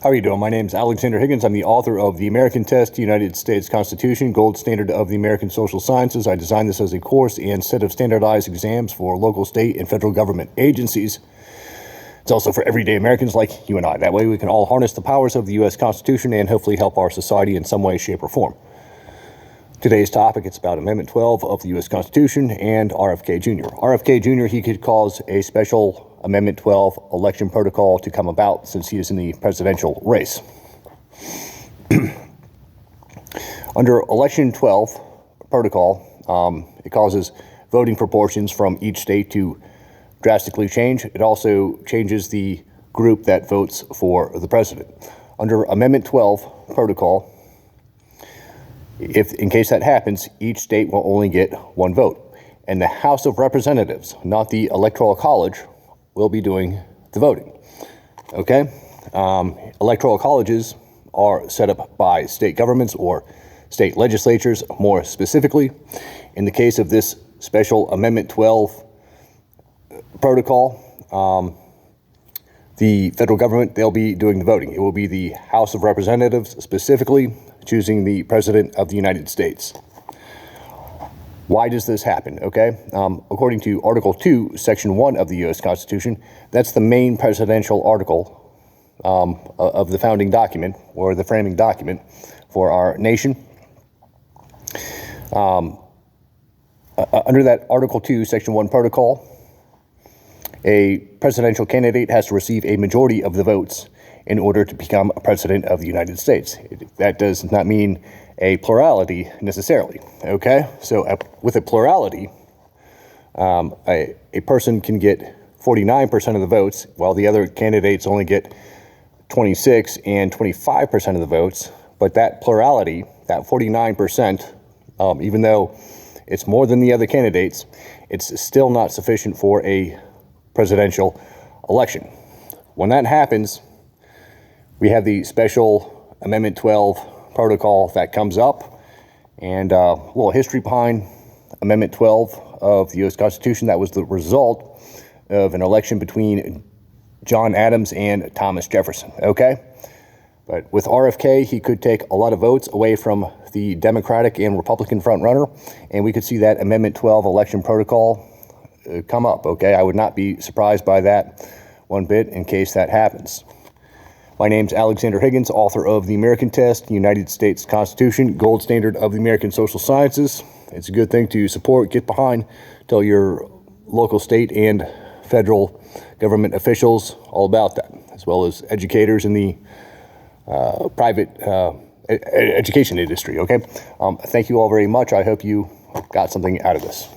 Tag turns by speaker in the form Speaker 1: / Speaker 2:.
Speaker 1: How are you doing? My name is Alexander Higgins. I'm the author of The American Test, United States Constitution, Gold Standard of the American Social Sciences. I designed this as a course and set of standardized exams for local, state, and federal government agencies. It's also for everyday Americans like you and I. That way we can all harness the powers of the U.S. Constitution and hopefully help our society in some way, shape, or form. Today's topic, it's about Amendment 12 of the U.S. Constitution and RFK Jr. RFK Jr., he could cause a special Amendment 12 election protocol to come about since he is in the presidential race. Under Election 12 protocol, it causes voting proportions from each state to drastically change. It also changes the group that votes for the president. Under Amendment 12 protocol, if in case that happens, each state will only get one vote. And the House of Representatives, not the Electoral College, will be doing the voting. Okay? Electoral colleges are set up by state governments or state legislatures, more specifically. In the case of this special Amendment 12 protocol, the federal government, they'll be doing the voting. It will be the House of Representatives specifically choosing the President of the United States. Why does this happen? Okay, according to Article 2, Section 1 of the U.S. Constitution, that's the main presidential article of the founding document or the framing document for our nation. Under that Article 2, Section 1 protocol, a presidential candidate has to receive a majority of the votes in order to become a president of the United States. That does not mean a plurality necessarily, okay? So with a plurality, a person can get 49% of the votes, while the other candidates only get 26 and 25% of the votes. But that plurality, that 49%, even though it's more than the other candidates, it's still not sufficient for a presidential election. When that happens, we have the special Amendment 12 protocol that comes up, and a little history behind Amendment 12 of the U.S. Constitution. That was the result of an election between John Adams and Thomas Jefferson, okay? But with RFK, he could take a lot of votes away from the Democratic and Republican frontrunner, and we could see that Amendment 12 election protocol come up, okay? I would not be surprised by that one bit in case that happens. My name's Alexander Higgins, author of The American Test, United States Constitution, Gold Standard of the American Social Sciences. It's a good thing to support, get behind, tell your local, state, and federal government officials all about that, as well as educators in the private education industry, okay? Thank you all very much. I hope you got something out of this.